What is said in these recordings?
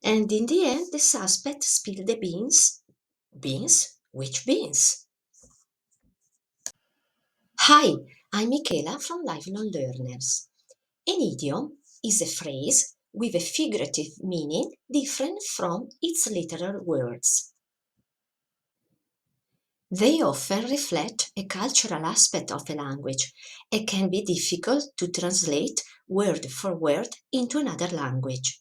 And in the end, the suspect spilled the beans. Beans? Which beans? Hi, I'm Michela from Lifelong Learners. An idiom is a phrase with a figurative meaning different from its literal words. They often reflect a cultural aspect of a language and can be difficult to translate word for word into another language.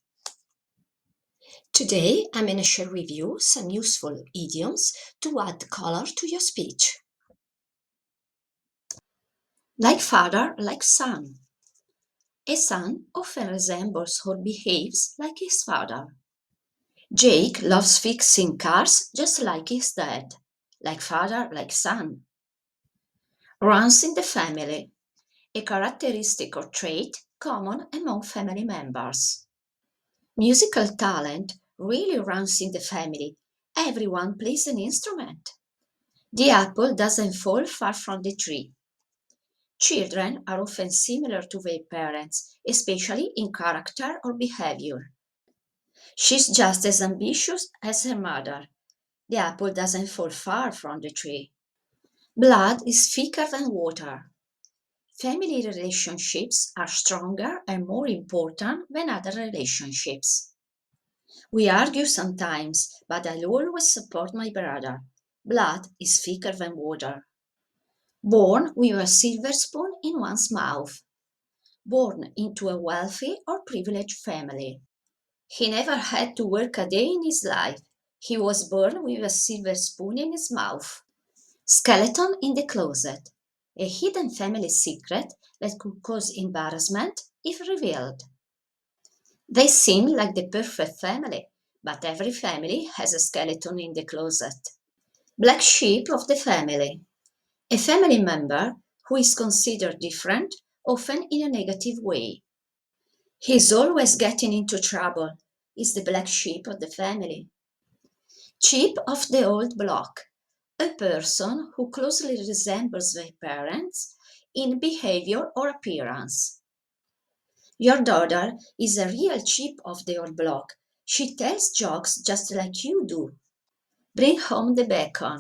Today, I'm going to share with you some useful idioms to add color to your speech. Like father, like son. A son often resembles or behaves like his father. Jake loves fixing cars just like his dad. Like father, like son. Runs in the family. A characteristic or trait common among family members. Musical talent really runs in the family. Everyone plays an instrument. The apple doesn't fall far from the tree. Children are often similar to their parents, especially in character or behavior. She's just as ambitious as her mother. The apple doesn't fall far from the tree. Blood is thicker than water. Family relationships are stronger and more important than other relationships. We argue sometimes, but I'll always support my brother. Blood is thicker than water. Born with a silver spoon in one's mouth. Born into a wealthy or privileged family. He never had to work a day in his life. He was born with a silver spoon in his mouth. Skeleton in the closet. A hidden family secret that could cause embarrassment if revealed. They seem like the perfect family, but every family has a skeleton in the closet. Black sheep of the family. A family member who is considered different, often in a negative way. He's always getting into trouble, is the black sheep of the family. Chip of the old block. A person who closely resembles their parents in behavior or appearance. Your daughter is a real chip of the old block. She tells jokes just like you do. Bring home the bacon.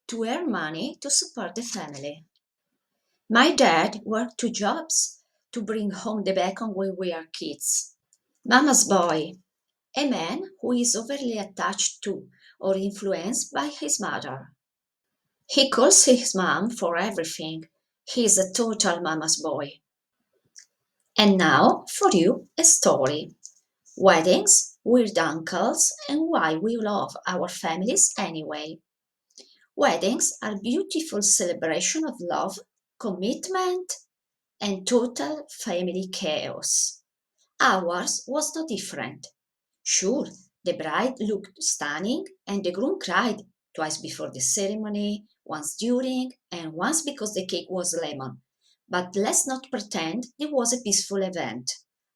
To earn money to support the family. My dad worked 2 jobs to bring home the bacon when we were kids. Mama's boy. A man who is overly attached to or influenced by his mother. He calls his mom for everything. He is a total mama's boy. And now, for you, a story. Weddings, weird uncles, and why we love our families anyway. Weddings are beautiful celebration of love, commitment, and total family chaos. Ours was no different. Sure, the bride looked stunning and the groom cried twice before the ceremony, once during, and once because the cake was lemon. But let's not pretend it was a peaceful event.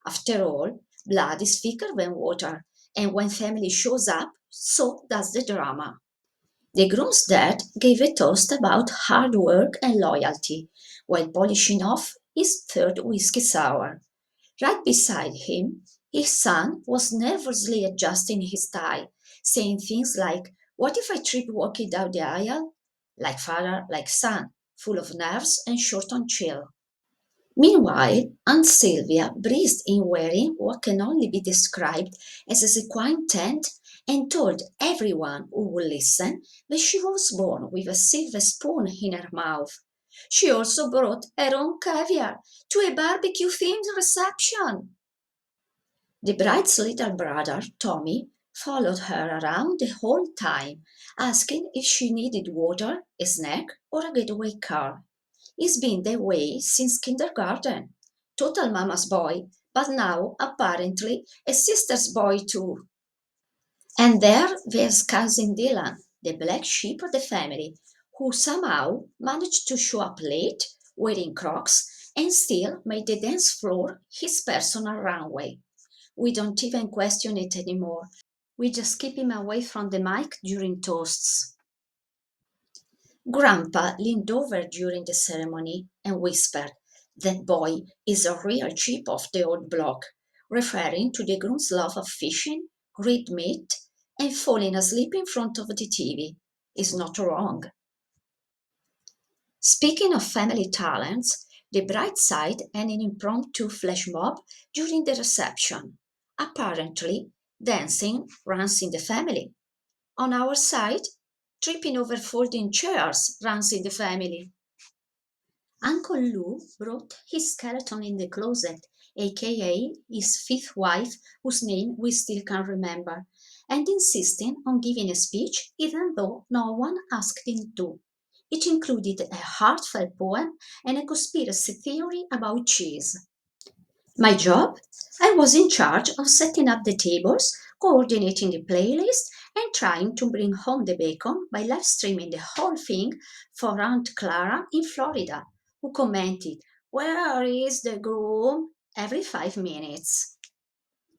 After all, blood is thicker than water, and when family shows up, so does the drama. The groom's dad gave a toast about hard work and loyalty while polishing off his third whiskey sour. Right beside him, his son was nervously adjusting his tie, saying things like, "What if I trip walking down the aisle?" Like father, like son, full of nerves and short on chill. Meanwhile, Aunt Sylvia breezed in wearing what can only be described as a sequin tent and told everyone who would listen that she was born with a silver spoon in her mouth. She also brought her own caviar to a barbecue themed reception. The bride's little brother, Tommy, followed her around the whole time, asking if she needed water, a snack, or a getaway car. He's been that way since kindergarten. Total mama's boy, but now apparently a sister's boy too. And there's cousin Dylan, the black sheep of the family, who somehow managed to show up late, wearing Crocs, and still made the dance floor his personal runway. We don't even question it anymore. We just keep him away from the mic during toasts. Grandpa leaned over during the ceremony and whispered, "That boy is a real chip of the old block," referring to the groom's love of fishing, read meat, and falling asleep in front of the TV is not wrong. Speaking of family talents, the bright side and an impromptu flash mob during the reception. Apparently, dancing runs in the family. On our side, tripping over folding chairs runs in the family. Uncle Lou brought his skeleton in the closet, aka his fifth wife, whose name we still can't remember, and insisting on giving a speech even though no one asked him to. It included a heartfelt poem and a conspiracy theory about cheese. My job? I was in charge of setting up the tables, coordinating the playlist, and trying to bring home the bacon by live streaming the whole thing for Aunt Clara in Florida, who commented, "Where is the groom?" every 5 minutes.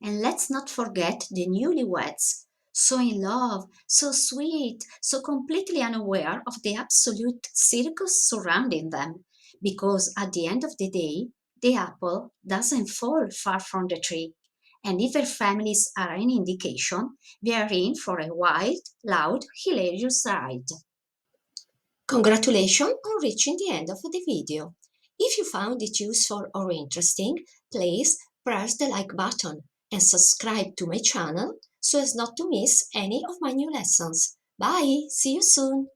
And let's not forget the newlyweds. So in love, so sweet, so completely unaware of the absolute circus surrounding them. Because at the end of the day, the apple doesn't fall far from the tree. And if their families are any indication, we are in for a wild, loud, hilarious ride. Congratulations on reaching the end of the video. If you found it useful or interesting, please press the like button and subscribe to my channel so as not to miss any of my new lessons. Bye, see you soon.